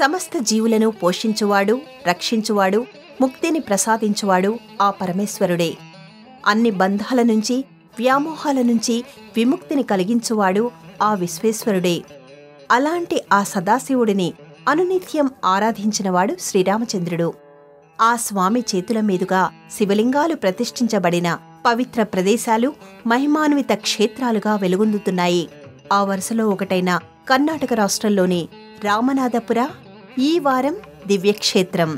సమస్త జీవులను పోషించువాడు, రక్షించువాడు, ముక్తిని ప్రసాదించువాడు ఆ పరమేశ్వరుడే. అన్ని బంధాల నుంచి, వ్యామోహాల నుంచి విముక్తిని కలిగించువాడు ఆ విశ్వేశ్వరుడే. అలాంటి ఆ సదాశివుడిని అనునిత్యం ఆరాధించినవాడు శ్రీరామచంద్రుడు. ఆ స్వామి చేతుల మీదుగా శివలింగాలు ప్రతిష్ఠించబడిన పవిత్ర ప్రదేశాలు మహిమాన్విత క్షేత్రాలుగా వెలుగొందుతున్నాయి. ఆ వరుసలో ఒకటైన కర్ణాటక రాష్ట్రంలోని రామనాథపుర ఈ వారం దివ్యక్షేత్రం.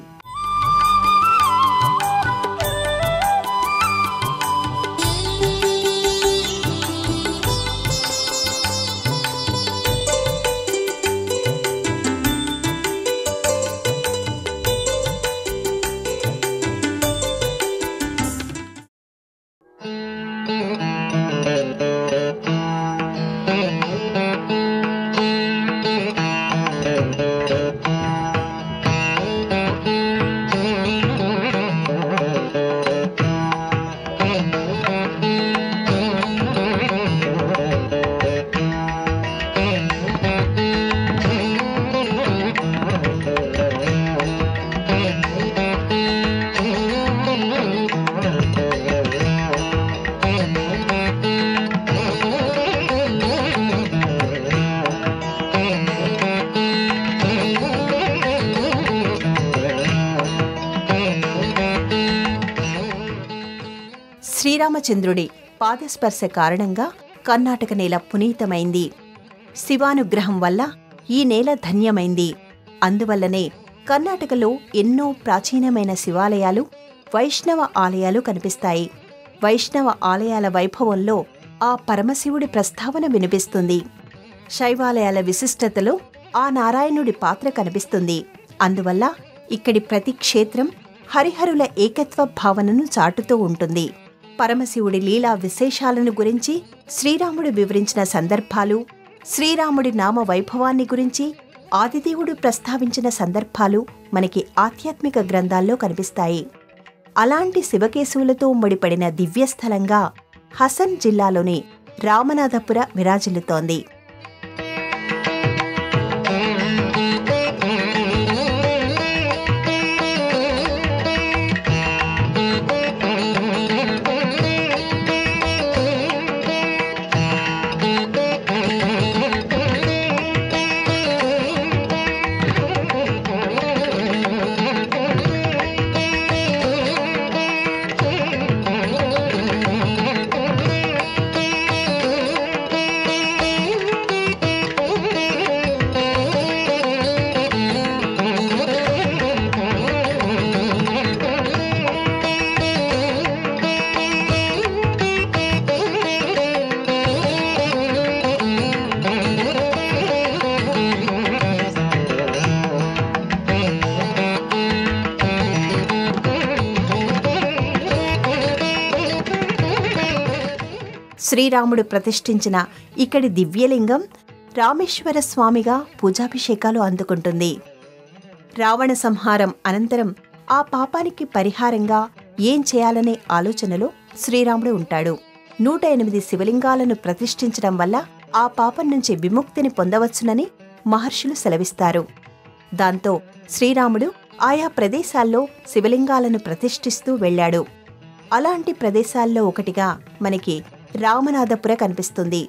శ్రీరామచంద్రుడి పాదస్పర్శ కారణంగా కర్ణాటక నేల పునీతమైంది. శివానుగ్రహం వల్ల ఈ నేల ధన్యమైంది. అందువల్లనే కర్ణాటకలో ఎన్నో ప్రాచీనమైన శివాలయాలు, వైష్ణవ ఆలయాలు కనిపిస్తాయి. వైష్ణవ ఆలయాల వైభవంలో ఆ పరమశివుడి ప్రస్తావన వినిపిస్తుంది. శైవాలయాల విశిష్టతలో ఆ నారాయణుడి పాత్ర కనిపిస్తుంది. అందువల్ల ఇక్కడి ప్రతి క్షేత్రం హరిహరుల ఏకత్వ భావనను చాటుతూ ఉంటుంది. పరమశివుడి లీలా విశేషాలను గురించి శ్రీరాముడు వివరించిన సందర్భాలు, శ్రీరాముడి నామ వైభవాన్ని గురించి ఆదిదేవుడు ప్రస్తావించిన సందర్భాలు మనకి ఆధ్యాత్మిక గ్రంథాల్లో కనిపిస్తాయి. అలాంటి శివకేశవులతో ముడిపడిన దివ్యస్థలంగా హసన్ జిల్లాలోని రామనాథపుర విరాజిల్లుతోంది. శ్రీరాముడు ప్రతిష్ఠించిన ఇక్కడి దివ్యలింగం రామేశ్వర స్వామిగా పూజాభిషేకాలు అందుకుంటుంది. రావణ సంహారం అనంతరం ఆ పాపానికి పరిహారంగా ఏం చేయాలనే ఆలోచనలో శ్రీరాముడు ఉంటాడు. 108 శివలింగాలను ప్రతిష్ఠించడం వల్ల ఆ పాపం నుంచి విముక్తిని పొందవచ్చునని మహర్షులు సెలవిస్తారు. దాంతో శ్రీరాముడు ఆయా ప్రదేశాల్లో శివలింగాలను ప్రతిష్ఠిస్తూ వెళ్లాడు. అలాంటి ప్రదేశాల్లో ఒకటిగా మనకి రామనాథపుర కనిపిస్తుంది.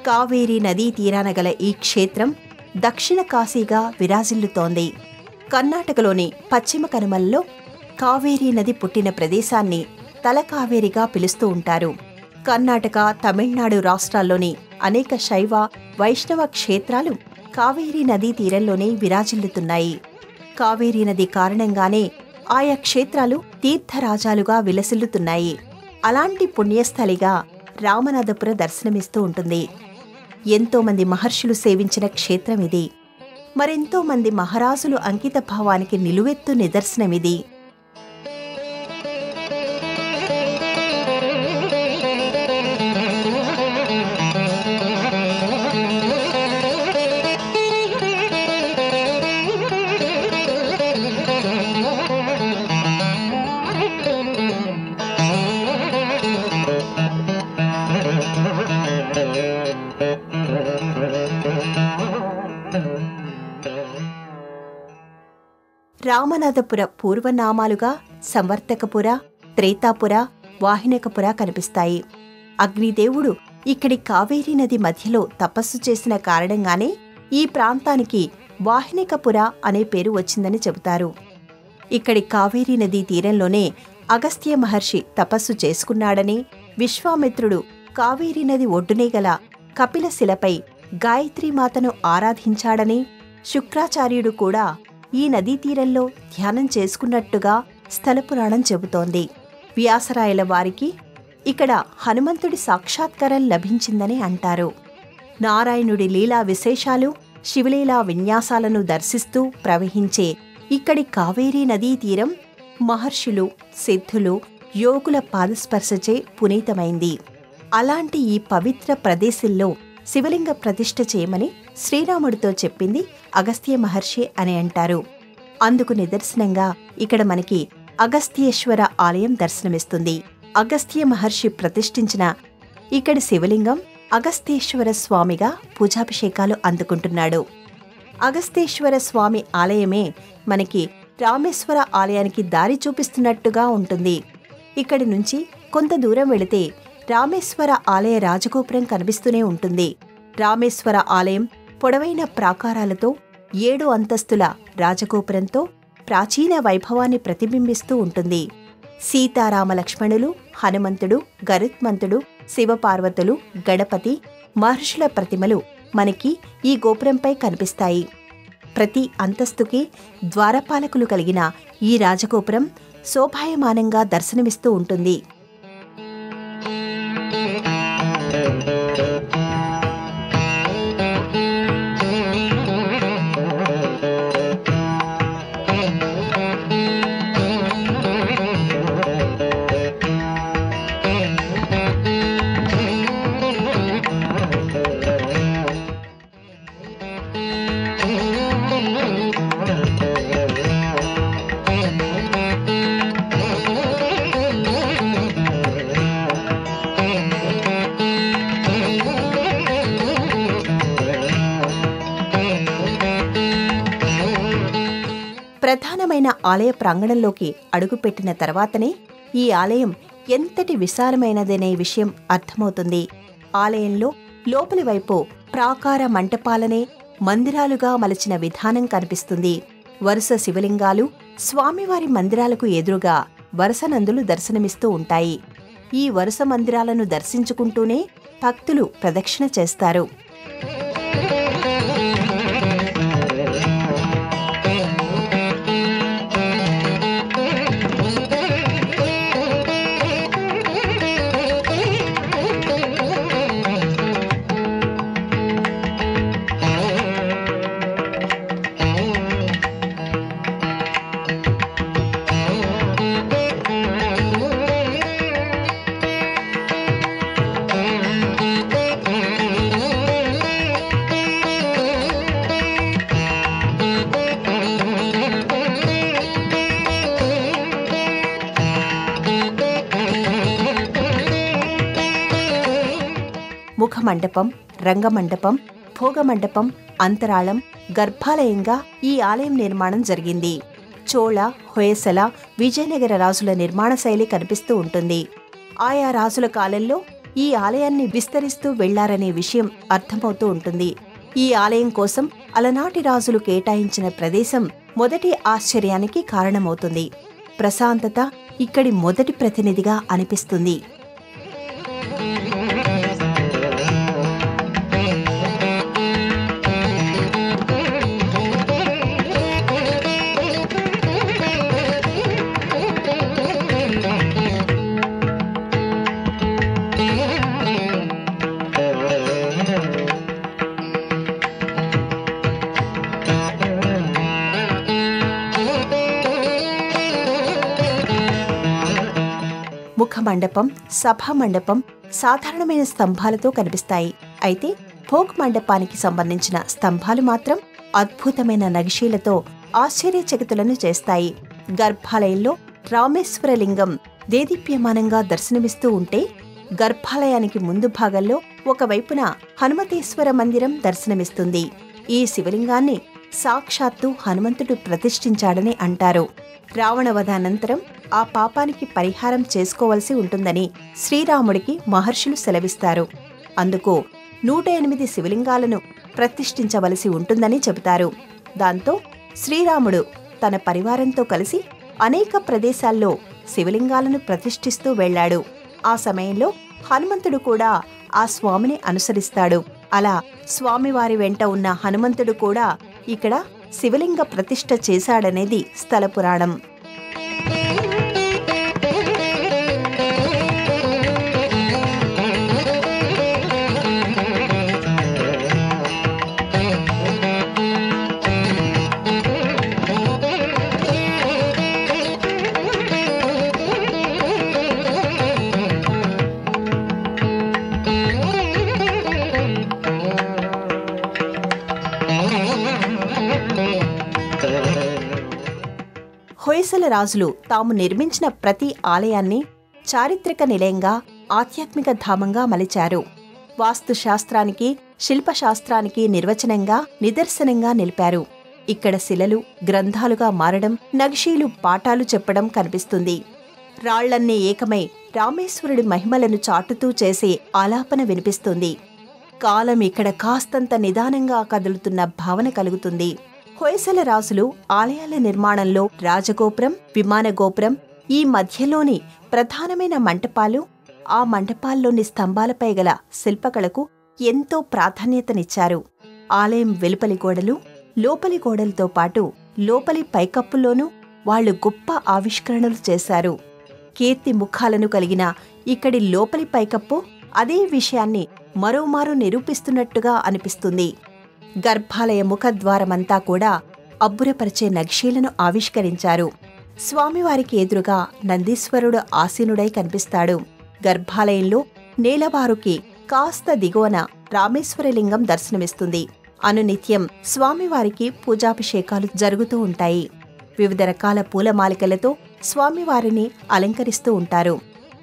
కావేరీ నదీ తీరాన గల ఈ క్షేత్రం దక్షిణ కాశీగా విరాజిల్లుతోంది. కర్ణాటకలోని పశ్చిమ కనుమలలో కావేరీ నది పుట్టిన ప్రదేశాన్ని తలకావేరిగా పిలుస్తూ ఉంటారు. కర్ణాటక, తమిళనాడు రాష్ట్రాల్లోని అనేక శైవ, వైష్ణవ క్షేత్రాలు కావేరీ నదీ తీరంలోనే విరాజిల్లుతున్నాయి. కావేరీ నది కారణంగానే ఆయా క్షేత్రాలు తీర్థరాజాలుగా విలసిల్లుతున్నాయి. అలాంటి పుణ్యస్థలిగా రామనాథపుర దర్శనమిస్తూ ఉంటుంది. ఎంతోమంది మహర్షులు సేవించిన క్షేత్రం ఇది. మరెంతో మంది మహారాజులు అంకిత భావానికి నిలువెత్తు నిదర్శనమిది. రామనాథపుర పూర్వనామాలుగా సంవర్తకపుర, త్రేతాపుర, వాహినకపుర కనిపిస్తాయి. అగ్నిదేవుడు ఇక్కడి కావేరీ నది మధ్యలో తపస్సు చేసిన కారణంగానే ఈ ప్రాంతానికి వాహినకపుర అనే పేరు వచ్చిందని చెబుతారు. ఇక్కడి కావేరీ నదీ తీరంలోనే అగస్త్య మహర్షి తపస్సు చేసుకున్నాడని, విశ్వామిత్రుడు కావేరీ నది ఒడ్డునే గల కపిలశిలపై గాయత్రీమాతను ఆరాధించాడని, శుక్రాచార్యుడు కూడా ఈ నదీ తీరంలో ధ్యానం చేసుకున్నట్టుగా స్థలపురాణం చెబుతోంది. వ్యాసరాయల వారికి ఇక్కడ హనుమంతుడి సాక్షాత్కారం లభించిందని అంటారు. నారాయణుడి లీలా విశేషాలు, శివలీలా విన్యాసాలను దర్శిస్తూ ప్రవహించే ఇక్కడి కావేరీ నదీ తీరం మహర్షులు, సిద్ధులు, యోగుల పాదస్పర్శచే పునీతమైంది. అలాంటి ఈ పవిత్ర ప్రదేశంలో శివలింగ ప్రతిష్ఠ చేయమని శ్రీరాముడితో చెప్పింది అగస్త్య మహర్షి అని అంటారు. అందుకు నిదర్శనంగా ఇక్కడ మనకి అగస్త్యేశ్వర ఆలయం దర్శనమిస్తుంది. అగస్త్య మహర్షి ప్రతిష్ఠించిన ఇక్కడి శివలింగం అగస్తేశ్వర స్వామిగా పూజాభిషేకాలు అందుకుంటున్నాడు. అగస్తేశ్వర స్వామి ఆలయమే మనకి రామేశ్వర ఆలయానికి దారి చూపిస్తున్నట్టుగా ఉంటుంది. ఇక్కడి నుంచి కొంత దూరం వెళితే రామేశ్వర ఆలయ రాజగోపురం కనిపిస్తూనే ఉంటుంది. రామేశ్వర ఆలయం పొడవైన ప్రాకారాలతో 7 అంతస్తుల రాజగోపురంతో ప్రాచీన వైభవాన్ని ప్రతిబింబిస్తూ ఉంటుంది. సీతారామ లక్ష్మణులు, హనుమంతుడు, గరుత్మంతుడు, శివపార్వతులు, గణపతి, మహర్షుల ప్రతిమలు మనకి ఈ గోపురంపై కనిపిస్తాయి. ప్రతి అంతస్తుకి ద్వారపాలకులు కలిగిన ఈ రాజగోపురం శోభాయమానంగా దర్శనమిస్తూ ఉంటుంది. ప్రధానమైన ఆలయ ప్రాంగణంలోకి అడుగుపెట్టిన తర్వాతనే ఈ ఆలయం ఎంతటి విశాలమైనదనే విషయం అర్థమవుతుంది. ఆలయంలో లోపలి వైపు ప్రాకార మంటపాలనే మందిరాలుగా మలచిన విధానం కనిపిస్తుంది. వరుస శివలింగాలు స్వామివారి మందిరాలకు ఎదురుగా వరుస నందులు దర్శనమిస్తూ ఉంటాయి. ఈ వరుస మందిరాలను దర్శించుకుంటూనే భక్తులు ప్రదక్షిణ చేస్తారు. ముఖమండపం, రంగమండపం, భోగమండపం, అంతరాళం, గర్భాలయంగా ఈ ఆలయం నిర్మాణం జరిగింది. చోళ, హొయసల, విజయనగర రాజుల నిర్మాణ శైలి కనిపిస్తూ ఉంటుంది. ఆయా రాజుల కాలంలో ఈ ఆలయాన్ని విస్తరిస్తూ వెళ్లారనే విషయం అర్థమవుతూ ఉంటుంది. ఈ ఆలయం కోసం అలనాటి రాజులు కేటాయించిన ప్రదేశం మొదటి ఆశ్చర్యానికి కారణమవుతుంది. ప్రశాంతత ఇక్కడి మొదటి ప్రతినిధిగా అనిపిస్తుంది. ముఖమండపం, సభామండపం సాధారణమైన స్తంభాలతో కనిపిస్తాయి. అయితే భోగ్ మండపానికి సంబంధించిన స్తంభాలు మాత్రం అద్భుతమైన నగిషీలతో ఆశ్చర్యచకితులను చేస్తాయి. గర్భాలయంలో రామేశ్వరలింగం దేదీప్యమానంగా దర్శనమిస్తూ ఉంటే, గర్భాలయానికి ముందు భాగంలో ఒకవైపున హనుమతేశ్వర మందిరం దర్శనమిస్తుంది. ఈ శివలింగాన్ని సాక్షాత్తు హనుమంతుడు ప్రతిష్ఠించాడని అంటారు. రావణవధానంతరం ఆ పాపానికి పరిహారం చేసుకోవలసి ఉంటుందని శ్రీరాముడికి మహర్షులు సెలవిస్తారు. అందుకు 108 శివలింగాలను ప్రతిష్ఠించవలసి ఉంటుందని చెబుతారు. దాంతో శ్రీరాముడు తన పరివారంతో కలిసి అనేక ప్రదేశాల్లో శివలింగాలను ప్రతిష్ఠిస్తూ వెళ్లాడు. ఆ సమయంలో హనుమంతుడు కూడా ఆ స్వామిని అనుసరిస్తాడు. అలా స్వామివారి వెంట ఉన్న హనుమంతుడు కూడా ఇక్కడ శివలింగ ప్రతిష్ఠ చేశాడనేది స్థల పురాణం. హొయసల రాజులు తాము నిర్మించిన ప్రతి ఆలయాన్ని చారిత్రక నిలయంగా, ఆధ్యాత్మిక ధామంగా మలిచారు. వాస్తుశాస్త్రానికి, శిల్పశాస్త్రానికి నిర్వచనంగా, నిదర్శనంగా నిలిపారు. ఇక్కడ శిలలు గ్రంథాలుగా మారడం, నగిషీలు పాఠాలు చెప్పడం కనిపిస్తుంది. రాళ్లన్నీ ఏకమై రామేశ్వరుడి మహిమలను చాటుతూ చేసే ఆలాపన వినిపిస్తుంది. కాలం ఇక్కడ కాస్తంత నిదానంగా కదులుతున్న భావన కలుగుతుంది. హొయసల రాజులు ఆలయాల నిర్మాణంలో రాజగోపురం, విమానగోపురం, ఈ మధ్యలోని ప్రధానమైన మంటపాలు, ఆ మంటపాల్లోని స్తంభాలపై గల శిల్పకళకు ఎంతో ప్రాధాన్యతనిచ్చారు. ఆలయం వెలుపలి గోడలు, లోపలి గోడలతో పాటు లోపలి పైకప్పుల్లోనూ వాళ్లు గొప్ప ఆవిష్కరణలు చేశారు. కీర్తి ముఖాలను కలిగిన ఇక్కడి లోపలి పైకప్పు అదే విషయాన్ని మరోమారు నిరూపిస్తున్నట్టుగా అనిపిస్తుంది. గర్భాలయ ముఖద్వారమంతా కూడా అబ్బురపరిచే నగిషీలను ఆవిష్కరించారు. స్వామివారికి ఎదురుగా నందీశ్వరుడు ఆసీనుడై కనిపిస్తాడు. గర్భాలయంలో నేలబారుకి కాస్త దిగువన రామేశ్వరలింగం దర్శనమిస్తుంది. అనునిత్యం స్వామివారికి పూజాభిషేకాలు జరుగుతూ ఉంటాయి. వివిధ రకాల పూలమాలికలతో స్వామివారిని అలంకరిస్తూ ఉంటారు.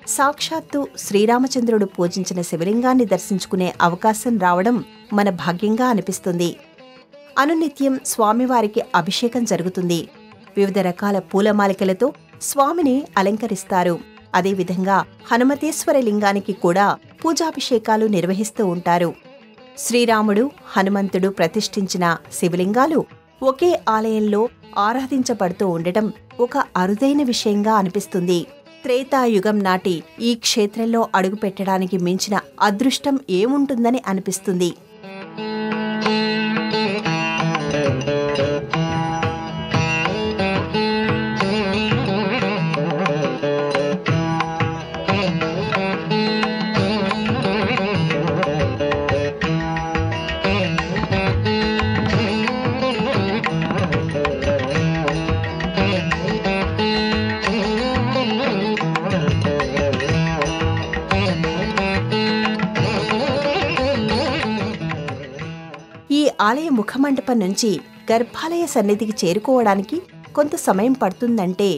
సాక్షాత్తు శ్రీరామచంద్రుడు పూజించిన శివలింగాన్ని దర్శించుకునే అవకాశం రావడం మన భాగ్యంగా అనిపిస్తుంది. అనునిత్యం స్వామివారికి అభిషేకం జరుగుతుంది. వివిధ రకాల పూలమాలికలతో స్వామిని అలంకరిస్తారు. అదేవిధంగా హనుమతేశ్వర లింగానికి కూడా పూజాభిషేకాలు నిర్వహిస్తూ ఉంటారు. శ్రీరాముడు, హనుమంతుడు ప్రతిష్ఠించిన శివలింగాలు ఒకే ఆలయంలో ఆరాధించబడుతూ ఉండటం ఒక అరుదైన విషయంగా అనిపిస్తుంది. త్రేతాయుగం నాటి ఈ క్షేత్రంలో అడుగుపెట్టడానికి మించిన అదృష్టం ఏముంటుందని అనిపిస్తుంది. ఆలయ ముఖమండపం నుంచి గర్భాలయ సన్నిధికి చేరుకోవడానికి కొంత సమయం పడుతుందంటే,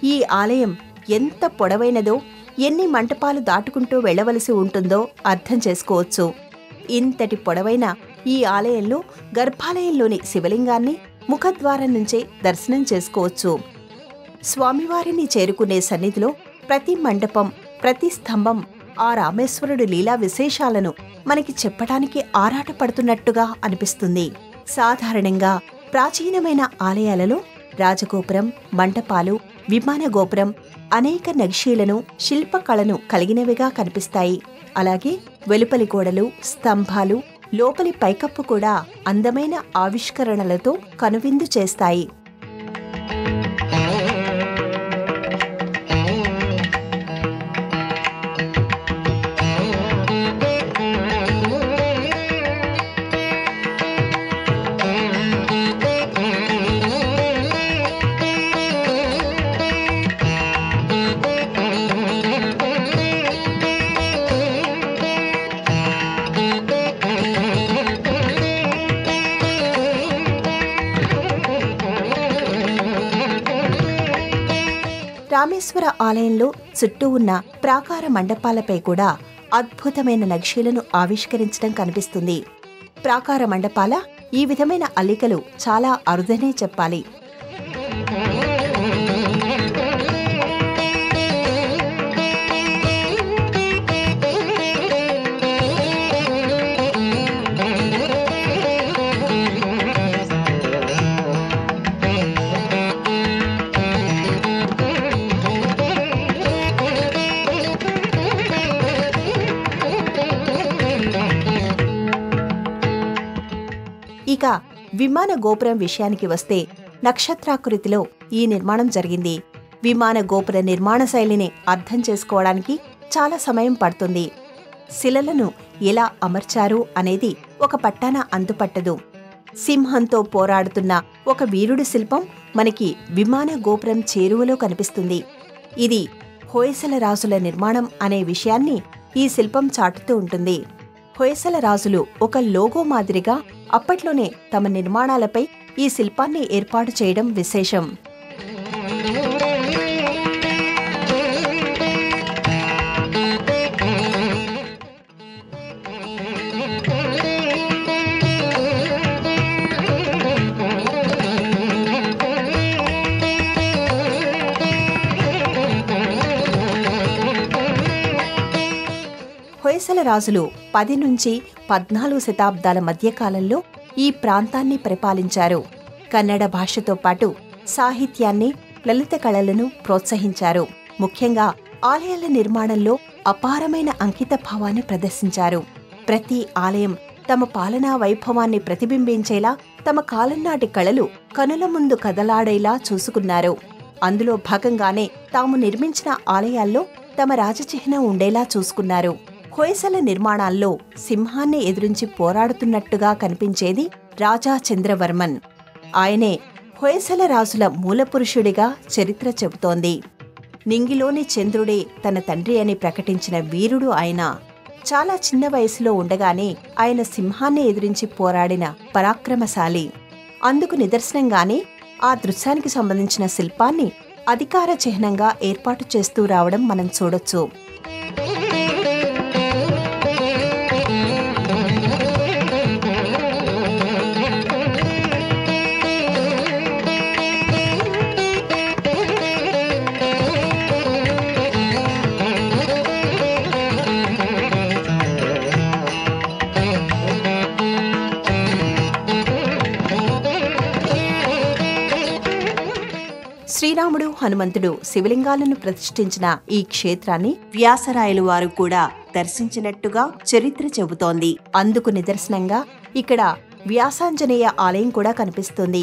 ఈ ఆలయం ఎంత పొడవైనదో, ఎన్ని మంటపాలు దాటుకుంటూ వెళ్లవలసి ఉంటుందో అర్థం చేసుకోవచ్చు. ఇంతటి పొడవైన ఈ ఆలయంలో గర్భాలయంలోని శివలింగాన్ని ముఖద్వారం నుంచే దర్శనం చేసుకోవచ్చు. స్వామివారిని చేరుకునే సన్నిధిలో ప్రతి మండపం, ప్రతి స్తంభం ఆ రామేశ్వరుడు లీలా విశేషాలను మనకి చెప్పడానికి ఆరాటపడుతున్నట్టుగా అనిపిస్తుంది. సాధారణంగా ప్రాచీనమైన ఆలయాలలో రాజగోపురం, మంటపాలు, విమానగోపురం అనేక నగిషీలను, శిల్పకళను కలిగినవిగా కనిపిస్తాయి. అలాగే వెలుపలి గోడలు, స్తంభాలు, లోపలి పైకప్పు కూడా అందమైన ఆవిష్కరణలతో కనువిందు చేస్తాయి. రామేశ్వర ఆలయంలో చుట్టూ ఉన్న ప్రాకార మండపాలపై కూడా అద్భుతమైన నక్షీలను ఆవిష్కరించడం కనిపిస్తుంది. ప్రాకార మండపాల ఈ విధమైన అల్లికలు చాలా అరుదనే చెప్పాలి. ఇక విమాన గోపురం విషయానికి వస్తే నక్షత్రాకృతిలో ఈ నిర్మాణం జరిగింది. విమాన గోపుర నిర్మాణ శైలిని అర్థం చేసుకోవడానికి చాలా సమయం పడుతుంది. శిలలను ఎలా అమర్చారు అనేది ఒక పట్టాన అంతుపట్టదు. సింహంతో పోరాడుతున్న ఒక వీరుడి శిల్పం మనకి విమాన గోపురం చేరువలో కనిపిస్తుంది. ఇది హొయసల రాజుల నిర్మాణం అనే విషయాన్ని ఈ శిల్పం చాటుతూ ఉంటుంది. హొయసల రాజులు ఒక లోగో మాదిరిగా అప్పట్లోనే తమ నిర్మాణాలపై ఈ శిల్పాన్ని ఏర్పాటు చేయడం విశేషం. హొయసల రాజులు 10 నుంచి 14 శతాబ్దాల మధ్యకాలంలో ఈ ప్రాంతాన్ని పరిపాలించారు. కన్నడ భాషతో పాటు సాహిత్యాన్ని, లలిత కళలను ప్రోత్సహించారు. ముఖ్యంగా ఆలయాల నిర్మాణంలో అపారమైన అంకిత భావాన్ని ప్రదర్శించారు. ప్రతి ఆలయం తమ పాలనా వైభవాన్ని ప్రతిబింబించేలా తమ కాలంనాటి కళలు కనుల ముందు కదలాడేలా చూసుకున్నారు. అందులో భాగంగానే తాము నిర్మించిన ఆలయాల్లో తమ రాజచిహ్నం ఉండేలా చూసుకున్నారు. హొయసల నిర్మాణాల్లో సింహాన్ని ఎదురించి పోరాడుతున్నట్టుగా కనిపించేది రాజా చంద్రవర్మన్. ఆయనే హొయసల రాజుల మూలపురుషుడిగా చరిత్ర చెబుతోంది. నింగిలోని చంద్రుడే తన తండ్రి అని ప్రకటించిన వీరుడు ఆయన. చాలా చిన్న వయసులో ఉండగానే ఆయన సింహాన్ని ఎదిరించి పోరాడిన పరాక్రమశాలి. అందుకు నిదర్శనంగానే ఆ దృశ్యానికి సంబంధించిన శిల్పాన్ని అధికార చిహ్నంగా ఏర్పాటు చేస్తూ రావడం మనం చూడొచ్చు. శ్రీరాముడు, హనుమంతుడు శివలింగాలను ప్రతిష్ఠించిన ఈ క్షేత్రాన్ని వ్యాసరాయలు వారు కూడా దర్శించినట్టుగా చరిత్ర చెబుతోంది. అందుకు నిదర్శనంగా ఇక్కడ వ్యాసాంజనేయ ఆలయం కూడా కనిపిస్తుంది.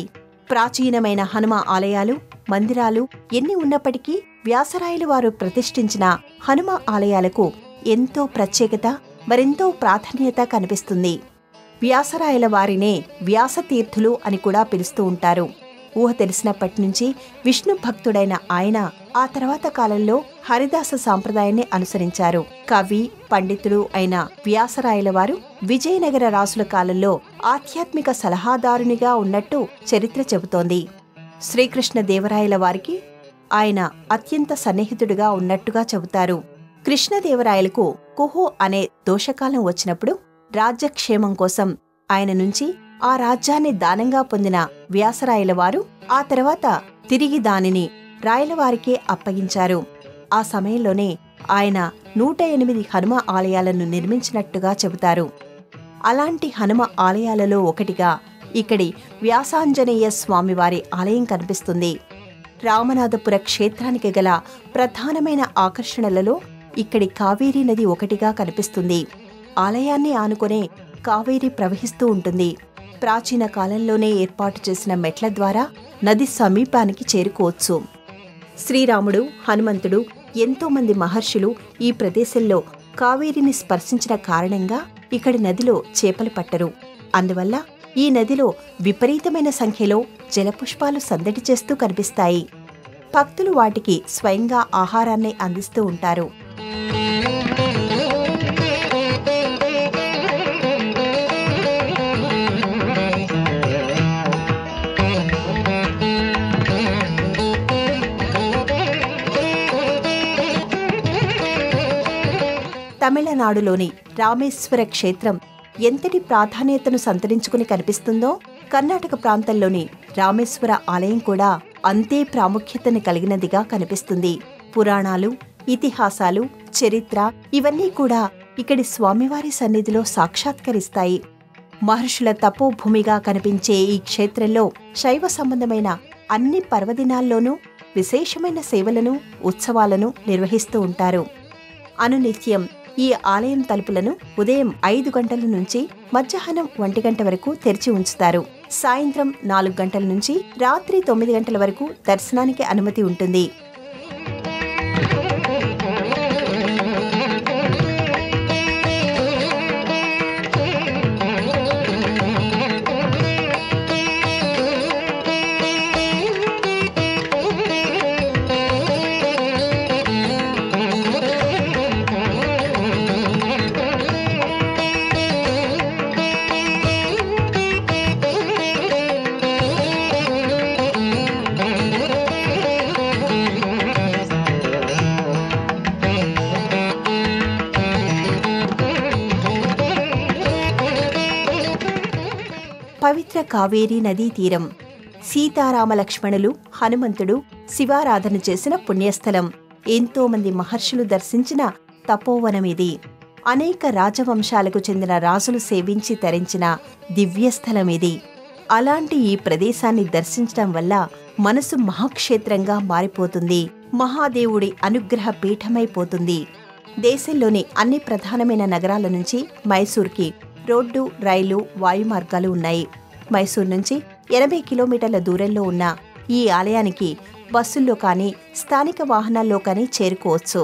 ప్రాచీనమైన హనుమ ఆలయాలు, మందిరాలు ఎన్ని ఉన్నప్పటికీ వ్యాసరాయలు వారు ప్రతిష్ఠించిన హనుమ ఆలయాలకు ఎంతో ప్రత్యేకత, మరెంతో ప్రాధాన్యత కనిపిస్తుంది. వ్యాసరాయల వారినే వ్యాసతీర్థులు అని కూడా పిలుస్తూ ఉంటారు. ఊహ తెలిసినప్పటి నుంచి విష్ణు భక్తుడైన ఆయన ఆ తర్వాత కాలంలో హరిదాస సాంప్రదాయాన్ని అనుసరించారు. కవి, పండితుడు అయిన వ్యాసరాయల వారు విజయనగర రాజుల కాలంలో ఆధ్యాత్మిక సలహాదారునిగా ఉన్నట్టు చరిత్ర చెబుతోంది. శ్రీకృష్ణదేవరాయల వారికి ఆయన అత్యంత సన్నిహితుడిగా ఉన్నట్టుగా చెబుతారు. కృష్ణదేవరాయలకు కుహు అనే దోషకాలం వచ్చినప్పుడు రాజ్యక్షేమం కోసం ఆయన నుంచి ఆ రాజ్యాన్ని దానంగా పొందిన వ్యాసరాయల వారు ఆ తర్వాత తిరిగి దానిని రాయలవారికే అప్పగించారు. ఆ సమయంలోనే ఆయన 108 హనుమ ఆలయాలను నిర్మించినట్టుగా చెబుతారు. అలాంటి హనుమ ఆలయాలలో ఒకటిగా ఇక్కడి వ్యాసాంజనేయ స్వామివారి ఆలయం కనిపిస్తుంది. రామనాథపుర క్షేత్రానికి గల ప్రధానమైన ఆకర్షణలలో ఇక్కడి కావేరీ నది ఒకటిగా కనిపిస్తుంది. ఆలయాన్ని ఆనుకునే కావేరీ ప్రవహిస్తూ ఉంటుంది. ప్రాచీన కాలంలోనే ఏర్పాటు చేసిన మెట్ల ద్వారా నది సమీపానికి చేరుకోవచ్చు. శ్రీరాముడు, హనుమంతుడు, ఎంతో మంది మహర్షులు ఈ ప్రదేశంలో కావేరిని స్పర్శించిన కారణంగా ఇక్కడి నదిలో చేపలు పట్టరు. అందువల్ల ఈ నదిలో విపరీతమైన సంఖ్యలో జలపుష్పాలు సందడి చేస్తూ కనిపిస్తాయి. భక్తులు వాటికి స్వయంగా ఆహారాన్ని అందిస్తూ ఉంటారు. తమిళనాడులోని రామేశ్వర క్షేత్రం ఎంతటి ప్రాధాన్యతను సంతరించుకుని కనిపిస్తుందో, కర్ణాటక ప్రాంతంలోని రామేశ్వర ఆలయం కూడా అంతే ప్రాముఖ్యతను కలిగినదిగా కనిపిస్తుంది. పురాణాలు, ఇతిహాసాలు, చరిత్ర ఇవన్నీ కూడా ఇక్కడి స్వామివారి సన్నిధిలో సాక్షాత్కరిస్తాయి. మహర్షుల తపోభూమిగా కనిపించే ఈ క్షేత్రంలో శైవ సంబంధమైన అన్ని పర్వదినాల్లోనూ విశేషమైన సేవలను, ఉత్సవాలను నిర్వహిస్తూ ఉంటారు. అనునిత్యం ఈ ఆలయం తలుపులను ఉదయం 5 గంటల నుంచి మధ్యాహ్నం 1 గంట వరకు తెరిచి ఉంచుతారు. సాయంత్రం 4 గంటల నుంచి రాత్రి 9 గంటల వరకు దర్శనానికి అనుమతి ఉంటుంది. పవిత్ర కావేరీ నదీ తీరం, సీతారామ లక్ష్మణులు, హనుమంతుడు శివారాధన చేసిన పుణ్యస్థలం, ఎంతో మంది మహర్షులు దర్శించిన తపోవనమిది. అనేక రాజవంశాలకు చెందిన రాజులు సేవించి తరించిన దివ్యస్థలమిది. అలాంటి ఈ ప్రదేశాన్ని దర్శించడం వల్ల మనసు మహాక్షేత్రంగా మారిపోతుంది. మహాదేవుడి అనుగ్రహ పీఠమైపోతుంది. దేశంలోని అన్ని ప్రధానమైన నగరాల నుంచి మైసూర్కి రోడ్డు, రైలు, వాయు మార్గాలు ఉన్నాయి. మైసూర్ నుంచి 80 కిలోమీటర్ల దూరంలో ఉన్న ఈ ఆలయానికి బస్సుల్లో కానీ స్థానిక వాహనాల్లో కానీ చేరుకోవచ్చు.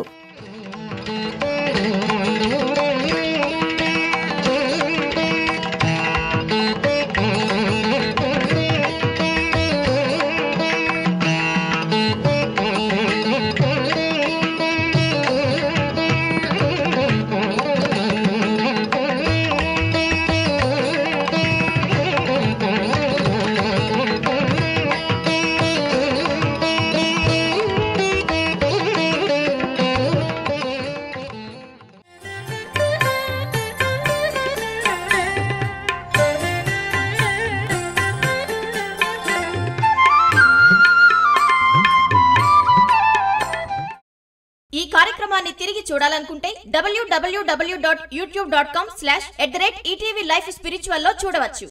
ఈ కార్యక్రమాన్ని తిరిగి చూడాలనుకుంటే www.youtube.com/@ETV Life Spiritual లో చూడవచ్చు.